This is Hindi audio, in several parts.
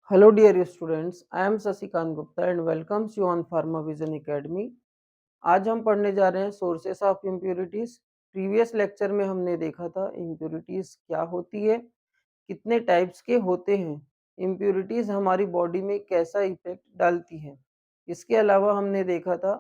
Hello dear students, I am Sasikant Gupta and welcomes you on Pharma Vision Academy. आज हम पढ़ने जा रहे हैं sources of impurities. Previous lecture में हमने देखा था इम्प्योरिटीज क्या होती है, कितने टाइप्स के होते हैं, इम्प्योरिटीज हमारी बॉडी में कैसा इफेक्ट डालती है। इसके अलावा हमने देखा था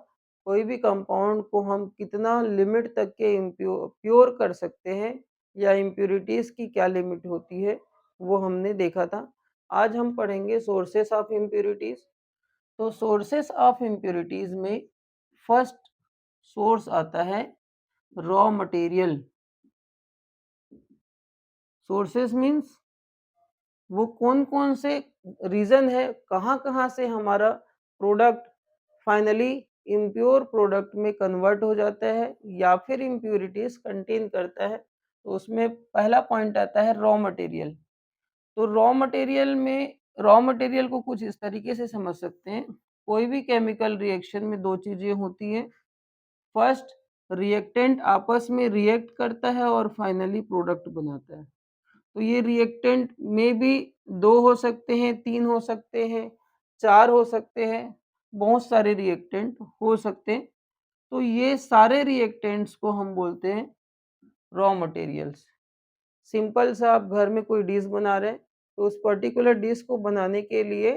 कोई भी कंपाउंड को हम कितना लिमिट तक के प्योर कर सकते हैं या इम्प्योरिटीज की क्या लिमिट होती है वो हमने देखा था। आज हम पढ़ेंगे सोर्सेस ऑफ इम्प्योरिटीज। तो सोर्सेस ऑफ इम्प्योरिटीज में फर्स्ट सोर्स आता है रॉ मटेरियल। सोर्सेस मीन्स वो कौन कौन से रीजन है, कहाँ कहाँ से हमारा प्रोडक्ट फाइनली इम्प्योर प्रोडक्ट में कन्वर्ट हो जाता है या फिर इम्प्योरिटीज कंटेन करता है। तो उसमें पहला पॉइंट आता है रॉ मटेरियल। तो रॉ मटेरियल को कुछ इस तरीके से समझ सकते हैं। कोई भी केमिकल रिएक्शन में दो चीजें होती हैं। फर्स्ट, रिएक्टेंट आपस में रिएक्ट करता है और फाइनली प्रोडक्ट बनाता है। तो ये रिएक्टेंट में भी दो हो सकते हैं, तीन हो सकते हैं, चार हो सकते हैं, बहुत सारे रिएक्टेंट हो सकते हैं। तो ये सारे रिएक्टेंट्स को हम बोलते हैं रॉ मटेरियल्स। सिंपल सा आप घर में कोई डिश बना रहे हैं तो उस पर्टिकुलर डिश को बनाने के लिए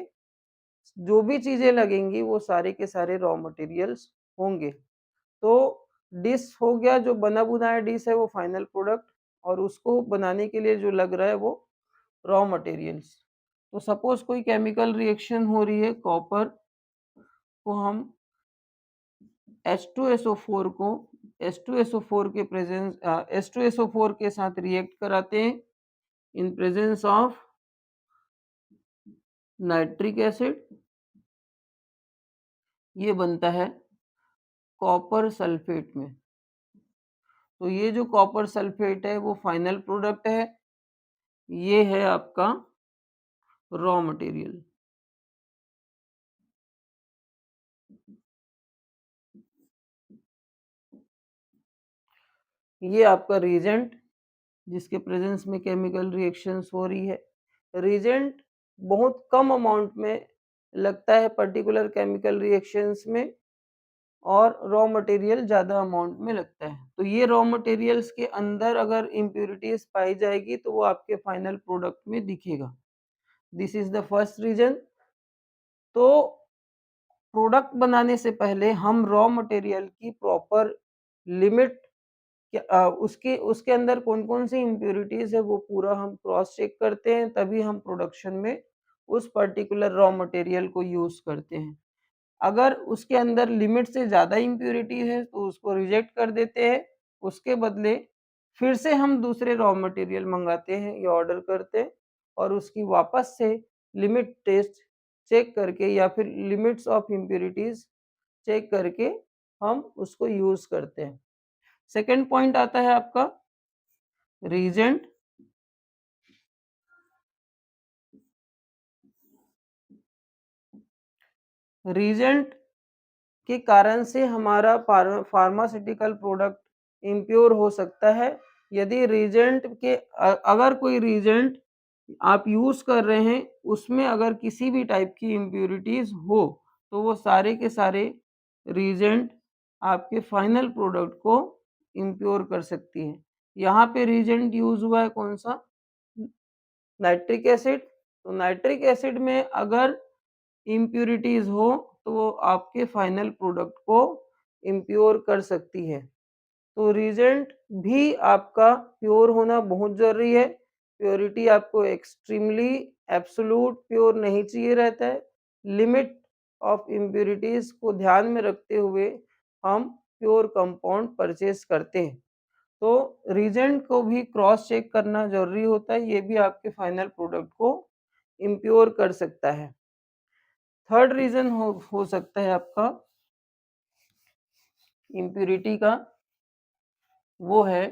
जो भी चीजें लगेंगी वो सारे के सारे रॉ मटेरियल्स होंगे। तो डिश हो गया, जो बना बुनाया डिश है वो फाइनल प्रोडक्ट, और उसको बनाने के लिए जो लग रहा है वो रॉ मटेरियल्स। तो सपोज कोई केमिकल रिएक्शन हो रही है, कॉपर को हम H2SO4 को H2SO4 के प्रेजेंस H2SO4 के साथ रिएक्ट कराते हैं in presence of nitric acid. ये बनता है कॉपर सल्फेट में। तो ये जो कॉपर सल्फेट है वो फाइनल प्रोडक्ट है, ये है आपका रॉ मटेरियल। ये आपका रीजेंट जिसके प्रेजेंस में केमिकल रिएक्शंस हो रही है। रीजेंट बहुत कम अमाउंट में लगता है पर्टिकुलर केमिकल रिएक्शंस में, और रॉ मटेरियल ज़्यादा अमाउंट में लगता है। तो ये रॉ मटेरियल्स के अंदर अगर इम्प्योरिटीज पाई जाएगी तो वो आपके फाइनल प्रोडक्ट में दिखेगा। This is the first reason. तो प्रोडक्ट बनाने से पहले हम रॉ मटेरियल की प्रॉपर लिमिट उसके उसके अंदर कौन कौन सी इम्प्योरिटीज है वो पूरा हम क्रॉस चेक करते हैं, तभी हम प्रोडक्शन में उस पर्टिकुलर रॉ मटेरियल को यूज करते हैं। अगर उसके अंदर लिमिट से ज़्यादा इम्प्योरिटी है तो उसको रिजेक्ट कर देते हैं। उसके बदले फिर से हम दूसरे रॉ मटेरियल मंगाते हैं या ऑर्डर करते हैं, और उसकी वापस से लिमिट टेस्ट चेक करके या फिर लिमिट्स ऑफ इम्प्योरिटीज चेक करके हम उसको यूज करते हैं। सेकेंड पॉइंट आता है आपका रीजेंट। रीजेंट के कारण से हमारा फार्मास्यूटिकल प्रोडक्ट इम्प्योर हो सकता है। यदि रीजेंट के अगर कोई रीजेंट आप यूज कर रहे हैं उसमें अगर किसी भी टाइप की इम्प्योरिटीज हो तो वो सारे के सारे रीजेंट आपके फाइनल प्रोडक्ट को इम्प्योर कर सकती है। यहाँ पे रीजेंट यूज हुआ है कौन सा, नाइट्रिक एसिड। तो नाइट्रिक एसिड में अगर इम्प्योरिटीज हो तो वो आपके फाइनल प्रोडक्ट को इम्प्योर कर सकती है। तो रीजेंट भी आपका प्योर होना बहुत जरूरी है। प्योरिटी आपको एक्सट्रीमली एब्सोल्यूट प्योर नहीं चाहिए रहता है। लिमिट ऑफ इम्प्योरिटीज को ध्यान में रखते हुए हम प्योर कंपाउंड परचेज करते हैं। तो रीजेंट को भी क्रॉस चेक करना जरूरी होता है, ये भी आपके फाइनल प्रोडक्ट को इम्प्योर कर सकता है। थर्ड रीजन हो सकता है आपका इम्प्योरिटी का, वो है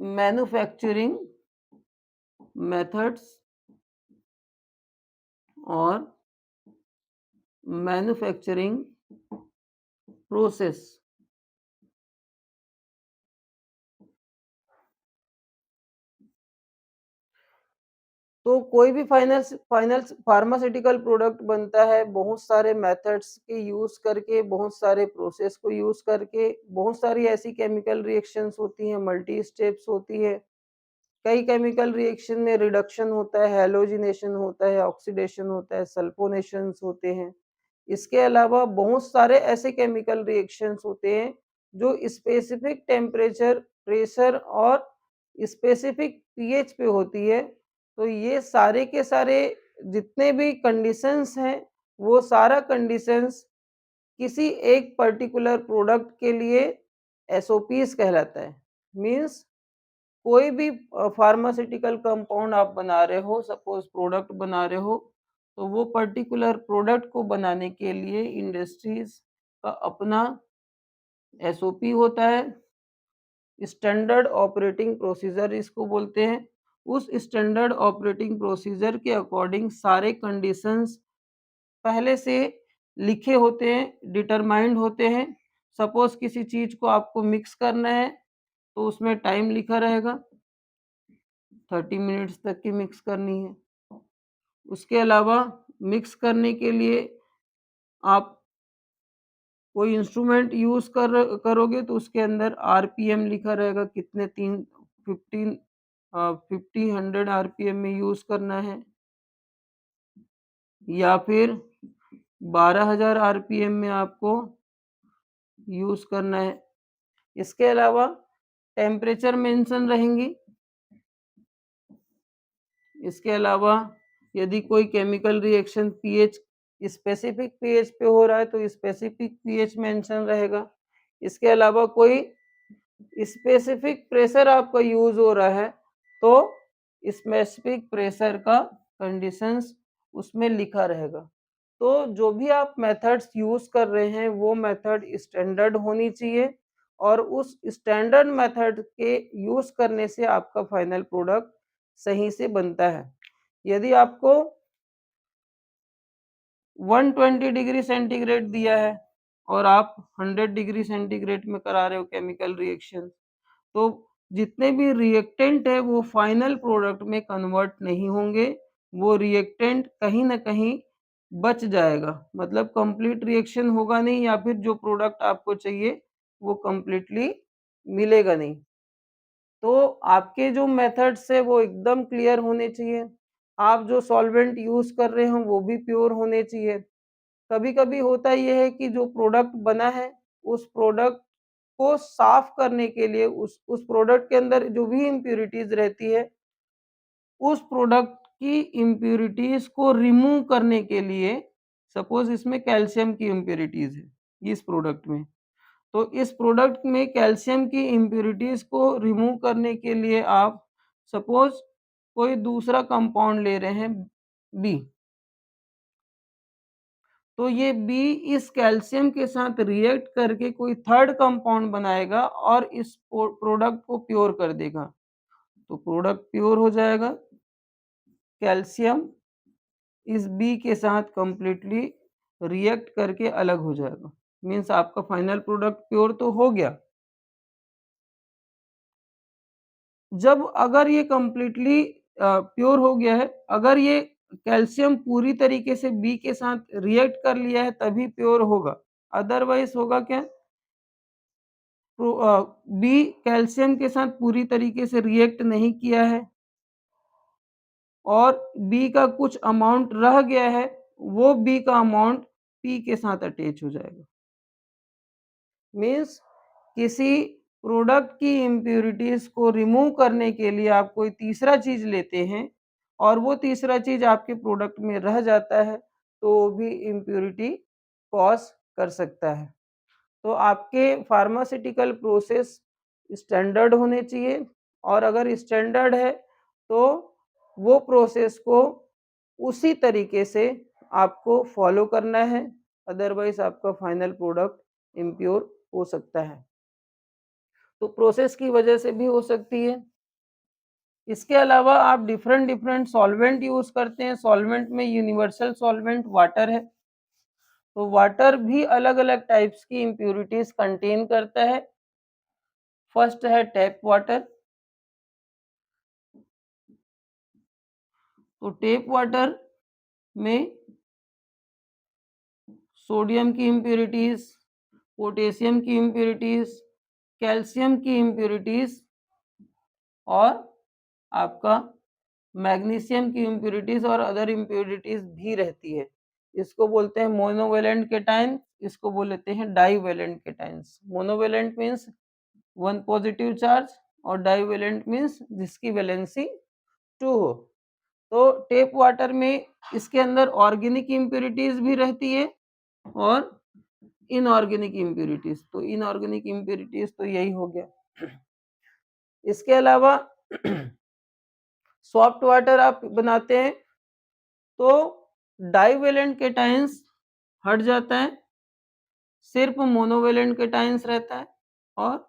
मैन्युफैक्चरिंग मेथड्स और मैन्युफैक्चरिंग प्रोसेस। तो कोई भी फाइनल फार्मास्यूटिकल प्रोडक्ट बनता है बहुत सारे मेथड्स के यूज करके, बहुत सारे प्रोसेस को यूज करके, बहुत सारी ऐसी केमिकल रिएक्शंस होती हैं, मल्टी स्टेप्स होती है। कई केमिकल रिएक्शन में रिडक्शन होता है, हैलोजिनेशन होता है, ऑक्सीडेशन होता है, सल्फोनेशंस होते हैं। इसके अलावा बहुत सारे ऐसे केमिकल रिएक्शंस होते हैं जो स्पेसिफिक टेम्परेचर, प्रेशर और स्पेसिफिक पीएच पे होती है। तो ये सारे के सारे जितने भी कंडीशंस हैं, वो सारा कंडीशंस किसी एक पर्टिकुलर प्रोडक्ट के लिए एसओपीज कहलाता है। मीन्स कोई भी फार्मास्यूटिकल कंपाउंड आप बना रहे हो, सपोज प्रोडक्ट बना रहे हो, तो वो पर्टिकुलर प्रोडक्ट को बनाने के लिए इंडस्ट्रीज का अपना एसओपी होता है, स्टैंडर्ड ऑपरेटिंग प्रोसीजर इसको बोलते हैं। उस स्टैंडर्ड ऑपरेटिंग प्रोसीजर के अकॉर्डिंग सारे कंडीशंस पहले से लिखे होते हैं, डिटरमाइंड होते हैं। सपोज किसी चीज को आपको मिक्स करना है, तो उसमें टाइम लिखा रहेगा, 30 मिनट्स तक की मिक्स करनी है। उसके अलावा मिक्स करने के लिए आप कोई इंस्ट्रूमेंट यूज करोगे तो उसके अंदर आरपीएम लिखा रहेगा, कितने 15 50 100 आरपीएम में यूज करना है, या फिर 12,000 आरपीएम में आपको यूज करना है। इसके अलावा टेम्परेचर मेंशन रहेंगी। इसके अलावा यदि कोई chemical reaction pH, specific pH पे हो रहा है तो स्पेसिफिक पीएच मेंशन रहेगा। इसके अलावा कोई स्पेसिफिक प्रेशर आपका यूज हो रहा है तो स्पेसिफिक प्रेशर का कंडीशंस उसमें लिखा रहेगा। तो जो भी आप मेथड्स यूज कर रहे हैं वो मेथड स्टैंडर्ड होनी चाहिए, और उस स्टैंडर्ड मेथड के यूज करने से आपका फाइनल प्रोडक्ट सही से बनता है। यदि आपको 120 डिग्री सेंटीग्रेड दिया है और आप 100 डिग्री सेंटीग्रेड में करा रहे हो केमिकल रिएक्शन, तो जितने भी रिएक्टेंट है वो फाइनल प्रोडक्ट में कन्वर्ट नहीं होंगे। वो रिएक्टेंट कहीं ना कहीं बच जाएगा, मतलब कंप्लीट रिएक्शन होगा नहीं, या फिर जो प्रोडक्ट आपको चाहिए वो कंप्लीटली मिलेगा नहीं। तो आपके जो मेथड्स है वो एकदम क्लियर होने चाहिए। आप जो सॉल्वेंट यूज कर रहे हो वो भी प्योर होने चाहिए। कभी कभी होता यह है कि जो प्रोडक्ट बना है उस प्रोडक्ट को साफ करने के लिए, उस प्रोडक्ट के अंदर जो भी इम्प्यूरिटीज रहती है, उस प्रोडक्ट की इम्प्यूरिटीज को रिमूव करने के लिए, सपोज इसमें कैल्शियम की इम्प्यूरिटीज है इस प्रोडक्ट में, तो इस प्रोडक्ट में कैल्शियम की इम्प्यूरिटीज को रिमूव करने के लिए आप सपोज कोई दूसरा कंपाउंड ले रहे हैं, बी, तो ये बी इस कैल्शियम के साथ रिएक्ट करके कोई थर्ड कंपाउंड बनाएगा और इस प्रोडक्ट को प्योर कर देगा। तो प्रोडक्ट प्योर हो जाएगा, कैल्शियम इस बी के साथ कंप्लीटली रिएक्ट करके अलग हो जाएगा। मीन्स आपका फाइनल प्रोडक्ट प्योर तो हो गया। जब अगर ये कंप्लीटली प्योर हो गया है, अगर ये कैल्शियम पूरी तरीके से बी के साथ रिएक्ट कर लिया है तभी प्योर होगा, अदरवाइज होगा क्या, बी कैल्शियम के साथ पूरी तरीके से रिएक्ट नहीं किया है और बी का कुछ अमाउंट रह गया है, वो बी का अमाउंट पी के साथ अटैच हो जाएगा। मीन्स किसी प्रोडक्ट की इम्प्यूरिटीज को रिमूव करने के लिए आप कोई तीसरा चीज लेते हैं और वो तीसरा चीज आपके प्रोडक्ट में रह जाता है, तो वो भी इम्प्यूरिटी कॉज कर सकता है। तो आपके फार्मास्यूटिकल प्रोसेस स्टैंडर्ड होने चाहिए, और अगर स्टैंडर्ड है तो वो प्रोसेस को उसी तरीके से आपको फॉलो करना है, अदरवाइज आपका फाइनल प्रोडक्ट इम्प्योर हो सकता है। तो प्रोसेस की वजह से भी हो सकती है। इसके अलावा आप डिफरेंट डिफरेंट सॉल्वेंट यूज करते हैं। सॉल्वेंट में यूनिवर्सल सॉल्वेंट वाटर है, तो वाटर भी अलग अलग टाइप्स की इम्प्यूरिटीज कंटेन करता है। फर्स्ट है टैप वाटर। तो टेप वाटर में सोडियम की इम्प्योरिटीज, पोटेशियम की इम्प्योरिटीज, कैल्शियम की इम्प्योरिटीज और आपका मैग्नीशियम की इम्प्योरिटीज और अदर इम्प्योरिटीज भी रहती है। इसको बोलते हैं मोनोवेलेंट केटाइन, इसको बोलते हैं divalent cations. Monovalent means one positive charge और डाईवेलेंट मीन्स जिसकी वैलेंसी 2 हो। तो टेप वाटर में इसके अंदर ऑर्गेनिक इम्प्योरिटीज भी रहती है और इनऑर्गेनिक इम्प्योरिटीज। तो इनऑर्गेनिक इम्प्योरिटीज तो यही हो गया। इसके अलावा सॉफ्ट वाटर आप बनाते हैं तो डाईवेलेंट केटाइंस हट जाता है, सिर्फ मोनोवेलेंट केटाइंस रहता है और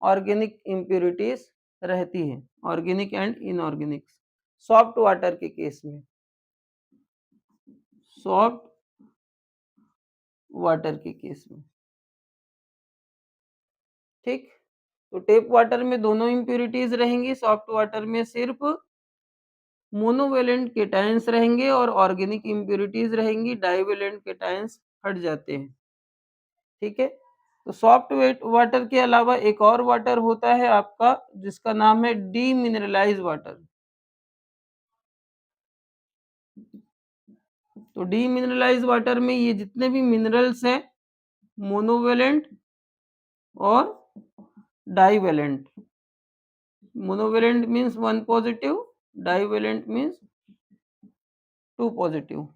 ऑर्गेनिक इम्प्योरिटीज रहती है, organic and inorganic soft water के केस में, सॉफ्ट वाटर के केस में। ठीक, तो टेप वाटर में दोनों इम्प्योरिटीज रहेंगी, सॉफ्ट वाटर में सिर्फ मोनोवेलेंट केटाइंस रहेंगे और ऑर्गेनिक इम्प्योरिटीज रहेंगी, डाईवेलेंट केटाइंस हट जाते हैं। ठीक है, तो सॉफ्ट वाटर के अलावा एक और वाटर होता है आपका जिसका नाम है डीमिनरलाइज वाटर। तो डीमिनरलाइज वाटर में ये जितने भी मिनरल्स हैं मोनोवेलेंट और divalent, monovalent means 1 positive, divalent means 2 positive,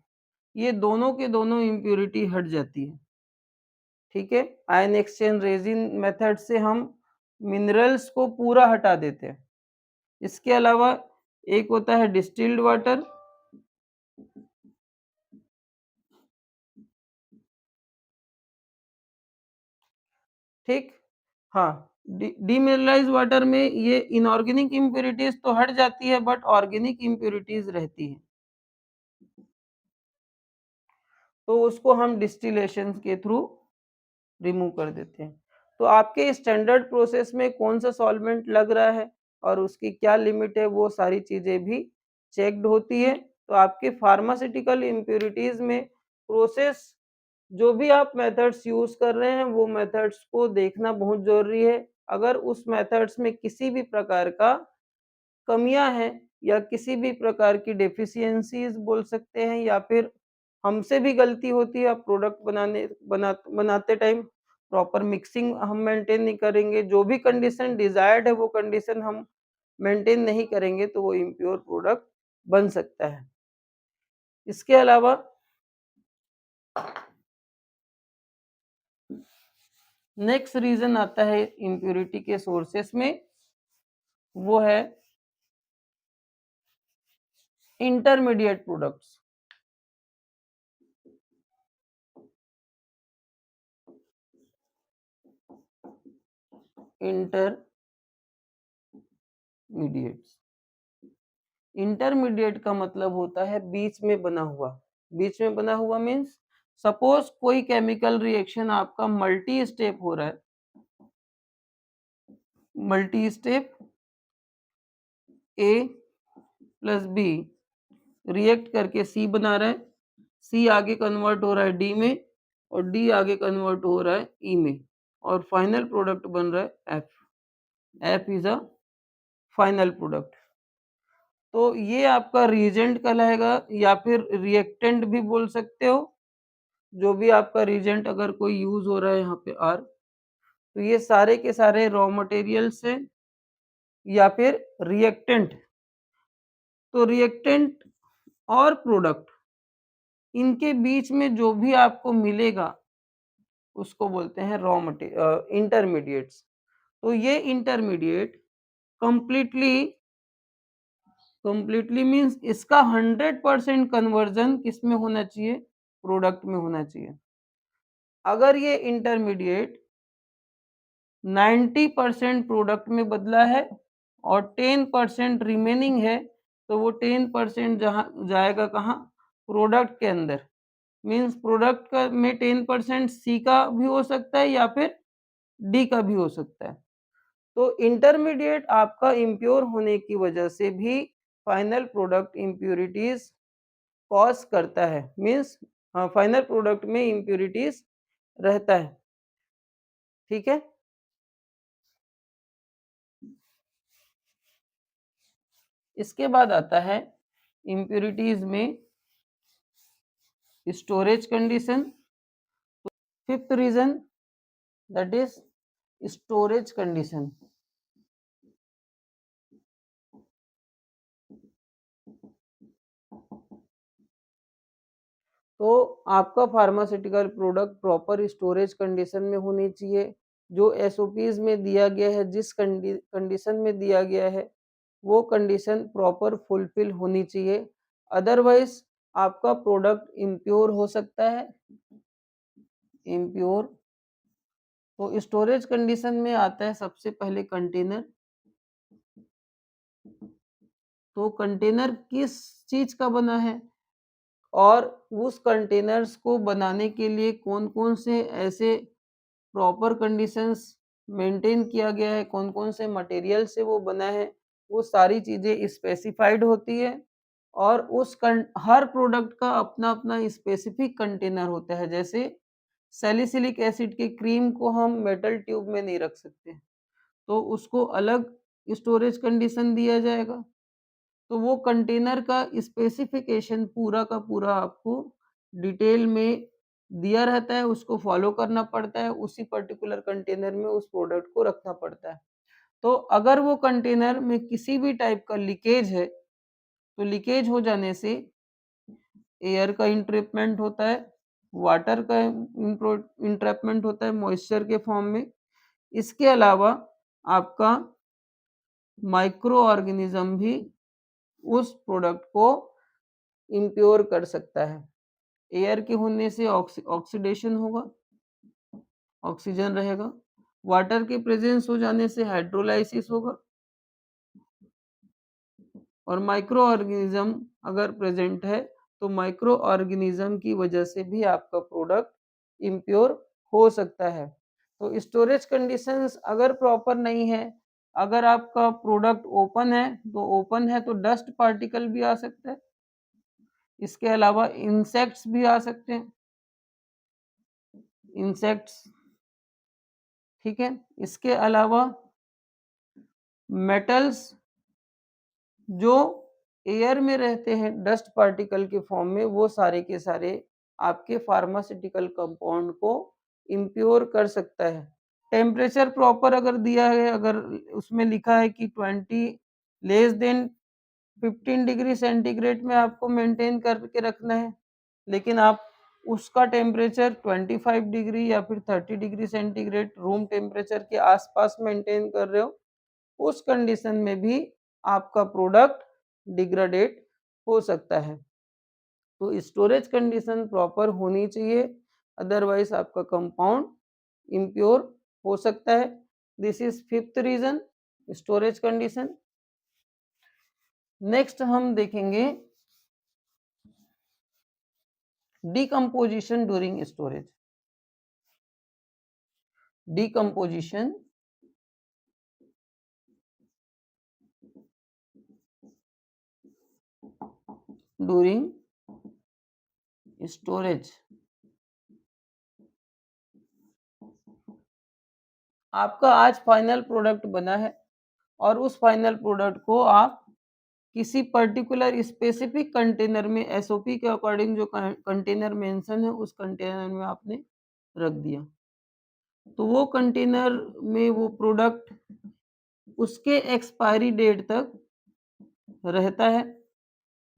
ये दोनों के दोनों इम्प्योरिटी हट जाती है। ठीक है, आयन एक्सचेंज रेजिन मेथड से हम मिनरल्स को पूरा हटा देते हैं। इसके अलावा एक होता है डिस्टिल्ड वाटर, ठीक, हाँ, डीमिनरलाइज वाटर में ये इनऑर्गेनिक इम्प्योरिटीज तो हट जाती है बट ऑर्गेनिक इम्प्योरिटीज रहती है, तो उसको हम डिस्टिलेशन के थ्रू रिमूव कर देते हैं। तो आपके स्टैंडर्ड प्रोसेस में कौन सा सॉल्वेंट लग रहा है और उसकी क्या लिमिट है वो सारी चीजें भी चेक्ड होती है। तो आपके फार्मास्यूटिकल इम्प्योरिटीज में प्रोसेस जो भी आप मेथड्स यूज कर रहे हैं वो मेथड्स को देखना बहुत जरूरी है। अगर उस मेथड्स में किसी भी प्रकार का कमियां हैं या किसी भी प्रकार की डेफिशिएंसीज बोल सकते हैं या फिर हमसे भी गलती होती है, प्रोडक्ट बनाते टाइम प्रॉपर मिक्सिंग हम मेंटेन नहीं करेंगे, जो भी कंडीशन डिजायर्ड है वो कंडीशन हम मेंटेन नहीं करेंगे तो वो इम्प्योर प्रोडक्ट बन सकता है। इसके अलावा नेक्स्ट रीजन आता है इम्प्योरिटी के सोर्सेस में, वो है इंटरमीडिएट प्रोडक्ट्स। इंटरमीडिएट्स, इंटरमीडिएट का मतलब होता है बीच में बना हुआ। बीच में बना हुआ मीन्स सपोज कोई केमिकल रिएक्शन आपका मल्टी स्टेप हो रहा है, मल्टी स्टेप ए प्लस बी रिएक्ट करके सी बना रहा है, सी आगे कन्वर्ट हो रहा है डी में और डी आगे कन्वर्ट हो रहा है ई में और फाइनल प्रोडक्ट बन रहा है F. F is a final product. तो ये आपका रिएजेंट कहलाएगा या फिर रिएक्टेंट भी बोल सकते हो। जो भी आपका रिएजेंट अगर कोई यूज हो रहा है यहाँ पे आर, तो ये सारे के सारे रॉ मटेरियल्स हैं या फिर रिएक्टेंट। तो रिएक्टेंट और प्रोडक्ट इनके बीच में जो भी आपको मिलेगा उसको बोलते हैं रॉ मटेरियल इंटरमीडिएट्स। तो ये इंटरमीडिएट कंप्लीटली कंप्लीटली मीन्स इसका 100% कन्वर्जन किस में होना चाहिए, प्रोडक्ट में होना चाहिए। अगर ये इंटरमीडिएट 90% प्रोडक्ट में बदला है और 10% रिमेनिंग है तो वो 10% जहाँ जाएगा कहाँ, प्रोडक्ट के अंदर। मीन्स प्रोडक्ट का में 10% सी का भी हो सकता है या फिर डी का भी हो सकता है। तो इंटरमीडिएट आपका इम्प्योर होने की वजह से भी फाइनल प्रोडक्ट इम्प्यूरिटीज कॉज करता है, मीन्स फाइनल प्रोडक्ट में इम्प्यूरिटीज रहता है। ठीक है। इसके बाद आता है इम्प्यूरिटीज में storage condition. Fifth reason that is storage condition. तो आपका pharmaceutical product proper storage condition में होनी चाहिए। जो एसओपीज में दिया गया है, जिस कंडीशन में दिया गया है, वो कंडीशन प्रॉपर फुलफिल होनी चाहिए। अदरवाइज आपका प्रोडक्ट इम्प्योर हो सकता है। इम्प्योर, तो स्टोरेज कंडीशन में आता है सबसे पहले कंटेनर। तो कंटेनर किस चीज का बना है और उस कंटेनर्स को बनाने के लिए कौन कौन से ऐसे प्रॉपर कंडीशंस मेंटेन किया गया है, कौन कौन से मटेरियल से वो बना है, वो सारी चीजें स्पेसिफाइड होती है। और हर प्रोडक्ट का अपना अपना स्पेसिफिक कंटेनर होता है। जैसे सैलिसिलिक एसिड की क्रीम को हम मेटल ट्यूब में नहीं रख सकते, तो उसको अलग स्टोरेज कंडीशन दिया जाएगा। तो वो कंटेनर का स्पेसिफिकेशन पूरा का पूरा आपको डिटेल में दिया रहता है, उसको फॉलो करना पड़ता है, उसी पर्टिकुलर कंटेनर में उस प्रोडक्ट को रखना पड़ता है। तो अगर वो कंटेनर में किसी भी टाइप का लीकेज है, तो लीकेज हो जाने से एयर का इंट्रैपमेंट होता है, वाटर का इंट्रैपमेंट होता है मॉइस्चर के फॉर्म में। इसके अलावा आपका माइक्रो ऑर्गेनिज्म भी उस प्रोडक्ट को इम्प्योर कर सकता है। एयर के होने से ऑक्सीडेशन होगा, ऑक्सीजन रहेगा। वाटर के प्रेजेंस हो जाने से हाइड्रोलाइसिस होगा। और माइक्रो ऑर्गेनिज्म अगर प्रेजेंट है, तो माइक्रो ऑर्गेनिज्म की वजह से भी आपका प्रोडक्ट इम्प्योर हो सकता है। तो स्टोरेज कंडीशंस अगर प्रॉपर नहीं है, अगर आपका प्रोडक्ट ओपन है, तो ओपन है तो डस्ट पार्टिकल भी आ सकता है। इसके अलावा इंसेक्ट्स भी आ सकते हैं, इंसेक्ट्स। ठीक है। इसके अलावा मेटल्स जो एयर में रहते हैं डस्ट पार्टिकल के फॉर्म में, वो सारे के सारे आपके फार्मास्यूटिकल कंपाउंड को इम्प्योर कर सकता है। टेम्परेचर प्रॉपर अगर दिया है, अगर उसमें लिखा है कि 20 लेस देन 15 डिग्री सेंटीग्रेड में आपको मेंटेन करके रखना है, लेकिन आप उसका टेम्परेचर 25 डिग्री या फिर 30 डिग्री सेंटीग्रेड रूम टेम्परेचर के आसपास मेंटेन कर रहे हो, उस कंडीशन में भी आपका प्रोडक्ट डिग्रेडेट हो सकता है। तो स्टोरेज कंडीशन प्रॉपर होनी चाहिए, अदरवाइज आपका कंपाउंड इम्प्योर हो सकता है। This is fifth reason, storage condition. Next हम देखेंगे decomposition during storage. Decomposition during storage. आपका आज फाइनल प्रोडक्ट बना है और उस फाइनल प्रोडक्ट को आप किसी पर्टिकुलर स्पेसिफिक कंटेनर में एसओपी के अकॉर्डिंग जो कंटेनर मेंशन है, उस कंटेनर में आपने रख दिया। तो वो कंटेनर में वो प्रोडक्ट उसके एक्सपायरी डेट तक रहता है।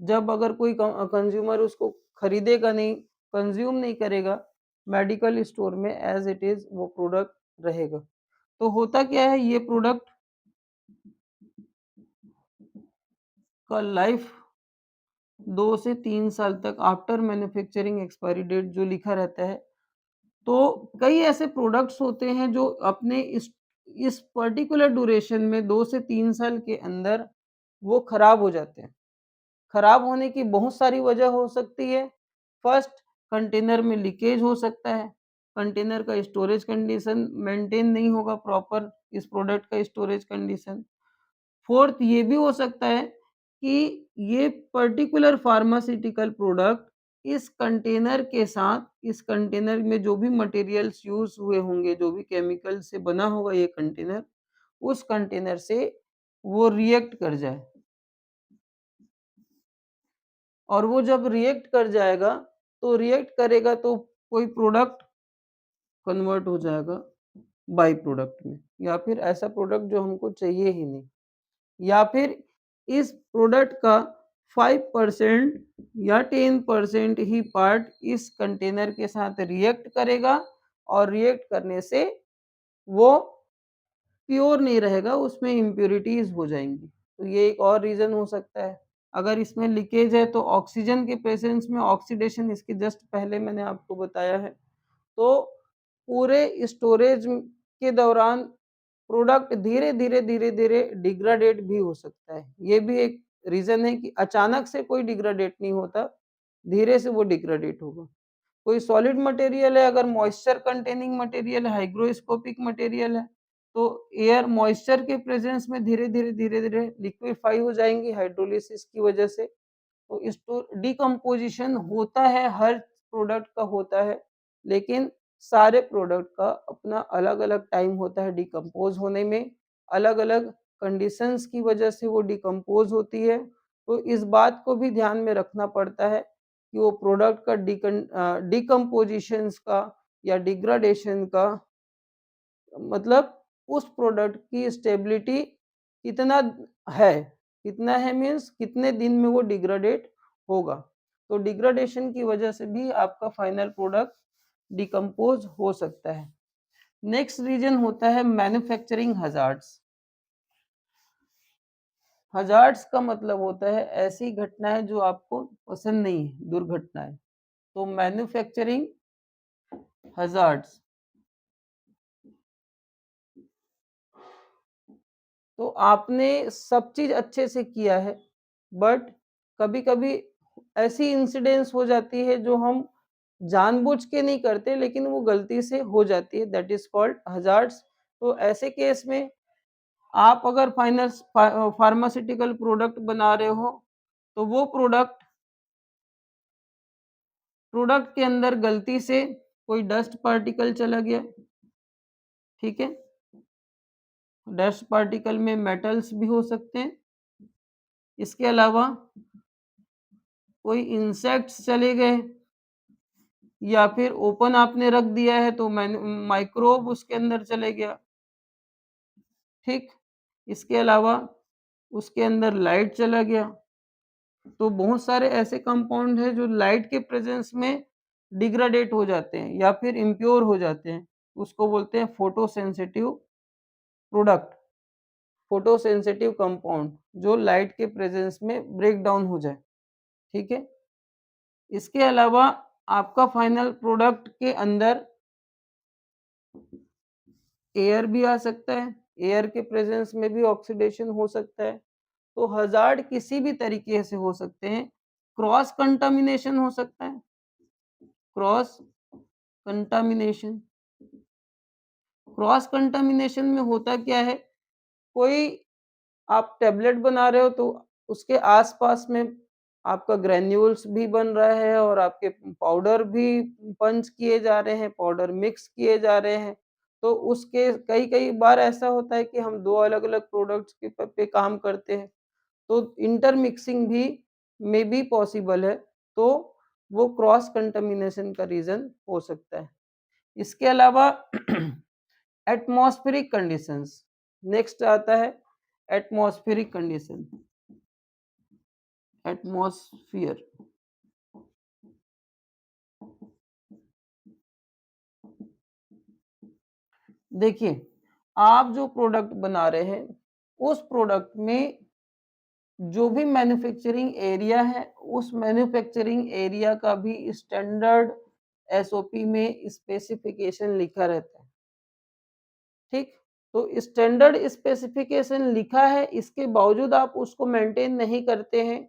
जब अगर कोई कंज्यूमर उसको खरीदेगा नहीं, कंज्यूम नहीं करेगा, मेडिकल स्टोर में एज इट इज वो प्रोडक्ट रहेगा। तो होता क्या है, ये प्रोडक्ट का लाइफ 2 से 3 साल तक आफ्टर मैन्युफैक्चरिंग एक्सपायरी डेट जो लिखा रहता है। तो कई ऐसे प्रोडक्ट्स होते हैं जो अपने इस पर्टिकुलर ड्यूरेशन में 2 से 3 साल के अंदर वो खराब हो जाते हैं। खराब होने की बहुत सारी वजह हो सकती है। फर्स्ट, कंटेनर में लीकेज हो सकता है, कंटेनर का स्टोरेज कंडीशन मेंटेन नहीं होगा प्रॉपर, इस प्रोडक्ट का स्टोरेज कंडीशन। फोर्थ, ये भी हो सकता है कि ये पर्टिकुलर फार्मास्यूटिकल प्रोडक्ट इस कंटेनर के साथ, इस कंटेनर में जो भी मटेरियल्स यूज हुए होंगे, जो भी केमिकल से बना होगा ये कंटेनर, उस कंटेनर से वो रिएक्ट कर जाए। और वो जब रिएक्ट कर जाएगा, तो रिएक्ट करेगा तो कोई प्रोडक्ट कन्वर्ट हो जाएगा बाई प्रोडक्ट में, या फिर ऐसा प्रोडक्ट जो हमको चाहिए ही नहीं, या फिर इस प्रोडक्ट का 5% या 10% ही पार्ट इस कंटेनर के साथ रिएक्ट करेगा, और रिएक्ट करने से वो प्योर नहीं रहेगा, उसमें इम्प्योरिटीज हो जाएंगी। तो ये एक और रीजन हो सकता है। अगर इसमें लीकेज है तो ऑक्सीजन के प्रेजेंस में ऑक्सीडेशन, इसके जस्ट पहले मैंने आपको बताया है। तो पूरे स्टोरेज के दौरान प्रोडक्ट धीरे धीरे धीरे धीरे डिग्रेडेट भी हो सकता है। ये भी एक रीजन है कि अचानक से कोई डिग्रेडेट नहीं होता, धीरे से वो डिग्रेडेट होगा। कोई सॉलिड मटेरियल है, अगर मॉइस्चर कंटेनिंग मटेरियल है, हाइग्रोस्कोपिक मटेरियल है, तो एयर मॉइस्चर के प्रेजेंस में धीरे धीरे धीरे धीरे लिक्विफाई हो जाएंगी हाइड्रोलिसिस की वजह से। तो इसको डिकम्पोजिशन होता है, हर प्रोडक्ट का होता है, लेकिन सारे प्रोडक्ट का अपना अलग अलग टाइम होता है डिकम्पोज होने में, अलग अलग कंडीशंस की वजह से वो डिकम्पोज होती है। तो इस बात को भी ध्यान में रखना पड़ता है कि वो प्रोडक्ट का डिकम्पोजिशंस का या डिग्रेडेशन का मतलब उस प्रोडक्ट की स्टेबिलिटी कितना है, कितना है मीन्स कितने दिन में वो डिग्रेडेट होगा। तो डिग्रेडेशन की वजह से भी आपका फाइनल प्रोडक्ट डिकम्पोज हो सकता है। नेक्स्ट रीजन होता है मैन्युफैक्चरिंग हजार्ड्स। हजार्ड्स का मतलब होता है ऐसी घटनाएं जो आपको पसंद नहीं है, दुर्घटनाएं। तो मैन्युफैक्चरिंग हजार्ड्स, तो आपने सब चीज अच्छे से किया है, बट कभी कभी ऐसी इंसिडेंस हो जाती है जो हम जानबूझ के नहीं करते, लेकिन वो गलती से हो जाती है, दैट इज कॉल्ड हजार्ड्स। तो ऐसे केस में आप अगर फाइनल फार्मास्यूटिकल प्रोडक्ट बना रहे हो, तो वो प्रोडक्ट प्रोडक्ट के अंदर गलती से कोई डस्ट पार्टिकल चला गया, ठीक है, डस्ट पार्टिकल में मेटल्स भी हो सकते हैं। इसके अलावा कोई इंसेक्ट्स चले गए, या फिर ओपन आपने रख दिया है तो माइक्रोब उसके अंदर चले गया, ठीक। इसके अलावा उसके अंदर लाइट चला गया। तो बहुत सारे ऐसे कंपाउंड है जो लाइट के प्रेजेंस में डिग्रेडेट हो जाते हैं या फिर इम्प्योर हो जाते हैं, उसको बोलते हैं photo sensitive product, photo sensitive compound, जो लाइट के प्रेजेंस में ब्रेक डाउन हो जाए, ठीक है। इसके अलावा आपका फाइनल प्रोडक्ट के अंदर एयर भी आ सकता है, एयर के प्रेजेंस में भी ऑक्सीडेशन हो सकता है। तो हजार्ड किसी भी तरीके से हो सकते हैं। क्रॉस कंटामिनेशन हो सकता है, क्रॉस कंटामिनेशन, क्रॉस कंटामिनेशन में होता क्या है, कोई आप टैबलेट बना रहे हो तो उसके आसपास में आपका ग्रेन्यूल्स भी बन रहा है और आपके पाउडर भी पंच किए जा रहे हैं, पाउडर मिक्स किए जा रहे हैं। तो उसके कई कई बार ऐसा होता है कि हम दो अलग अलग प्रोडक्ट्स के पे काम करते हैं, तो इंटरमिक्सिंग भी में भी पॉसिबल है। तो वो क्रॉस कंटामिनेशन का रीजन हो सकता है। इसके अलावा एटमॉस्फेरिक कंडीशंस, नेक्स्ट आता है एटमॉस्फेरिक कंडीशन, एटमॉस्फियर। देखिए, आप जो प्रोडक्ट बना रहे हैं, उस प्रोडक्ट में जो भी मैन्युफैक्चरिंग एरिया है, उस मैन्युफैक्चरिंग एरिया का भी स्टैंडर्ड एसओपी में स्पेसिफिकेशन लिखा रहता है, ठीक। तो स्टैंडर्ड स्पेसिफिकेशन लिखा है, इसके बावजूद आप उसको मेंटेन नहीं करते हैं,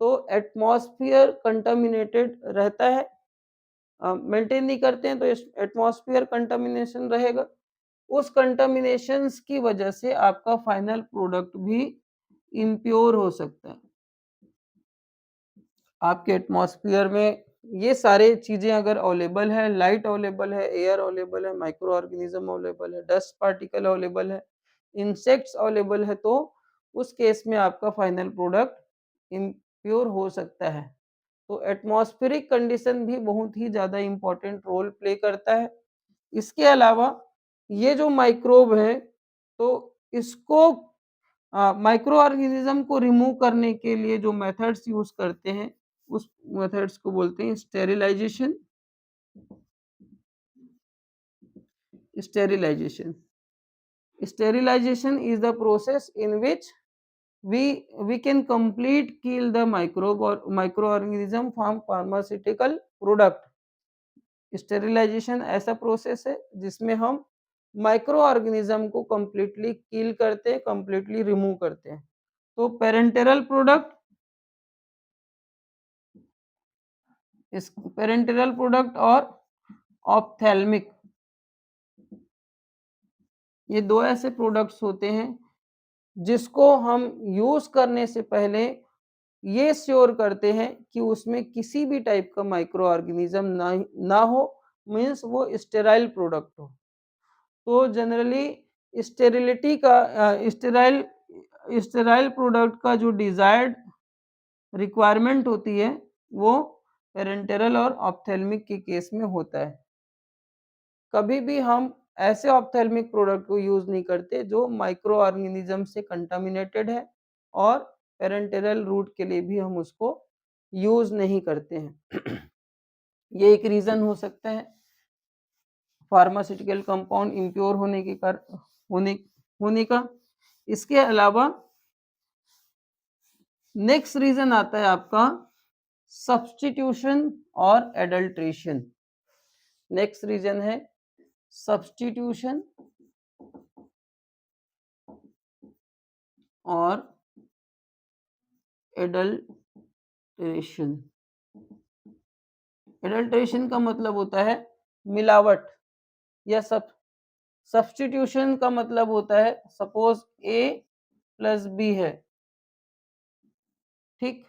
तो एटमॉस्फेयर कंटामिनेटेड रहता है। मेंटेन नहीं करते हैं तो एटमॉस्फेयर कंटामिनेशन रहेगा। उस कंटामिनेशंस की वजह से आपका फाइनल प्रोडक्ट भी इम्प्योर हो सकता है। आपके एटमॉस्फेयर में ये सारे चीजें अगर अवेलेबल है, लाइट अवेलेबल है, एयर अवेलेबल है, माइक्रो ऑर्गेनिज्म अवेलेबल है, डस्ट पार्टिकल अवेलेबल है, इंसेक्ट्स अवेलेबल है, तो उस केस में आपका फाइनल प्रोडक्ट इम्प्योर हो सकता है। तो एटमॉस्फेरिक कंडीशन भी बहुत ही ज़्यादा इम्पोर्टेंट रोल प्ले करता है। इसके अलावा ये जो माइक्रोब है, तो इसको माइक्रो ऑर्गेनिज्म को रिमूव करने के लिए जो मेथड्स यूज़ करते हैं, उस मेथड्स को बोलते हैं sterilisation. Sterilisation sterilisation is the process in which we can complete kill the microbe or microorganism from pharmaceutical product। Sterilisation ऐसा प्रोसेस है जिसमें हम माइक्रो ऑर्गेनिज्म को कंप्लीटली किल करते हैं, कंप्लीटली रिमूव करते हैं। तो पेरेंटेरल प्रोडक्ट, इस पेरेंटेरल प्रोडक्ट और ऑप्थेल्मिक, ये दो ऐसे प्रोडक्ट्स होते हैं जिसको हम यूज करने से पहले ये श्योर करते हैं कि उसमें किसी भी टाइप का माइक्रो ऑर्गेनिज्म ना हो, मीन्स वो स्टेराइल प्रोडक्ट हो। तो जनरली स्टेरिलिटी का स्टेराइल स्टेराइल प्रोडक्ट का जो डिजायर्ड रिक्वायरमेंट होती है वो पेरेंटेरल और ऑप्थेल्मिक के केस में होता है। कभी भी हम ऐसे ऑप्थेल्मिक प्रोडक्ट को यूज नहीं करते जो माइक्रो ऑर्गेनिज्म से कंटामिनेटेड है, और पेरेंटेरल रूट के लिए भी हम उसको यूज नहीं करते हैं। ये एक रीजन हो सकता है फार्मास्यूटिकल कंपाउंड इम्प्योर होने के होने का। इसके अलावा नेक्स्ट रीजन आता है आपका सब्स्टिट्यूशन और एडल्ट्रेशन। नेक्स्ट रीजन है सब्स्टिट्यूशन और एडल्ट्रेशन। एडल्ट्रेशन का मतलब होता है मिलावट, या सब्स्टिट्यूशन का मतलब होता है सपोज ए प्लस बी है, ठीक,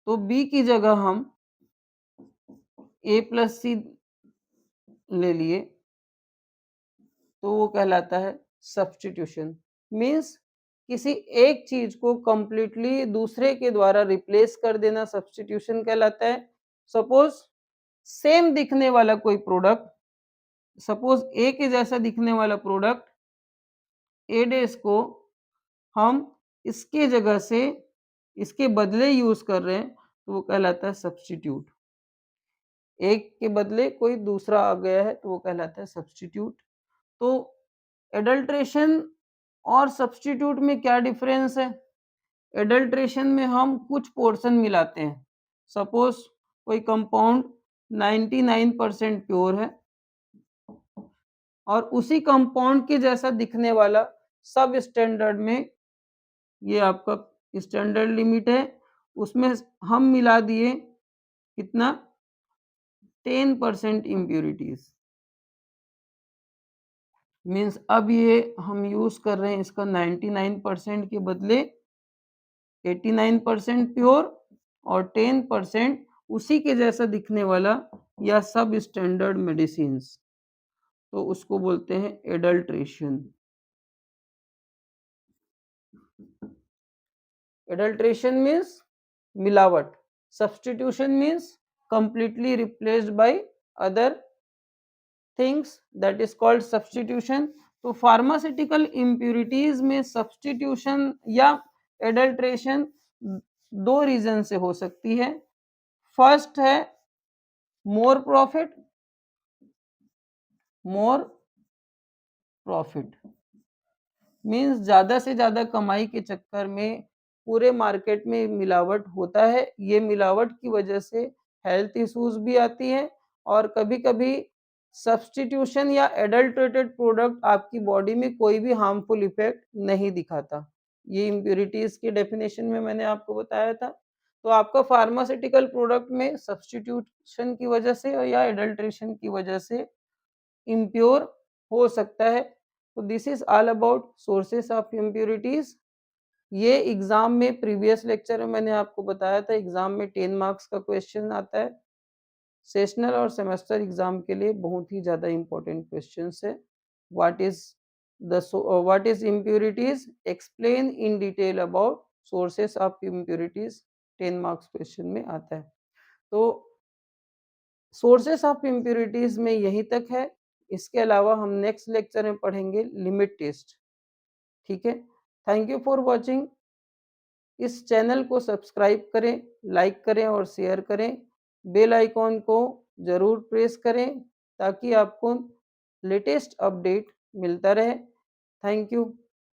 तो बी की जगह हम ए प्लस सी ले लिए तो वो कहलाता है सब्स्टिट्यूशन। मीन्स किसी एक चीज को कंप्लीटली दूसरे के द्वारा रिप्लेस कर देना सब्स्टिट्यूशन कहलाता है। सपोज सेम दिखने वाला कोई प्रोडक्ट, सपोज ए के जैसा दिखने वाला प्रोडक्ट ए डेज को हम इसके जगह से इसके बदले यूज कर रहे हैं तो वो कहलाता है सब्स्टिट्यूट। एक के बदले कोई दूसरा आ गया है तो वो कहलाता है सब्स्टिट्यूट। तो एडल्ट्रेशन और सब्स्टिट्यूट में क्या डिफरेंस है? एडल्ट्रेशन में हम कुछ पोर्शन मिलाते हैं। सपोज कोई कंपाउंड 99% प्योर है और उसी कंपाउंड के जैसा दिखने वाला सब स्टैंडर्ड में, ये आपका स्टैंडर्ड लिमिट है, उसमें हम मिला दिए कितना 10% इम्प्यूरिटीज। मीन्स अब ये हम यूज कर रहे हैं इसका 99% के बदले 89% प्योर और 10% उसी के जैसा दिखने वाला या सब स्टैंडर्ड मेडिसिन, तो उसको बोलते हैं एडल्ट्रेशन। एडल्ट्रेशन मीन्स मिलावट, substitution means completely replaced by other things, that is called substitution. तो फार्मास्यूटिकल इम्प्यूरिटीज में सब्स्टिट्यूशन या एडल्ट्रेशन दो रीजन से हो सकती है। फर्स्ट है more profit, more profit means ज्यादा से ज्यादा कमाई के चक्कर में पूरे मार्केट में मिलावट होता है। ये मिलावट की वजह से हेल्थ इश्यूज भी आती है, और कभी कभी सब्स्टिट्यूशन या एडल्ट्रेटेड प्रोडक्ट आपकी बॉडी में कोई भी हार्मफुल इफेक्ट नहीं दिखाता। ये इम्प्यूरिटीज की डेफिनेशन में मैंने आपको बताया था। तो आपका फार्मास्यूटिकल प्रोडक्ट में सब्स्टिट्यूशन की वजह से या एडल्ट्रेशन की वजह से इम्प्योर हो सकता है। तो this is all about sources of impurities. ये एग्ज़ाम में प्रीवियस लेक्चर में मैंने आपको बताया था एग्ज़ाम में 10 मार्क्स का क्वेश्चन आता है। सेशनल और सेमेस्टर एग्ज़ाम के लिए बहुत ही ज़्यादा इम्पोर्टेंट क्वेश्चंस है। What is what is impurities? Explain in detail about sources of impurities 10 marks question में आता है। तो सोर्सेस ऑफ इम्प्यूरिटीज़ में यहीं तक है। इसके अलावा हम नेक्स्ट लेक्चर में पढ़ेंगे लिमिट टेस्ट। ठीक है? Thank you for watching. इस चैनल को सब्सक्राइब करें, लाइक करें और शेयर करें। बेल आइकॉन को ज़रूर प्रेस करें ताकि आपको लेटेस्ट अपडेट मिलता रहे। Thank you.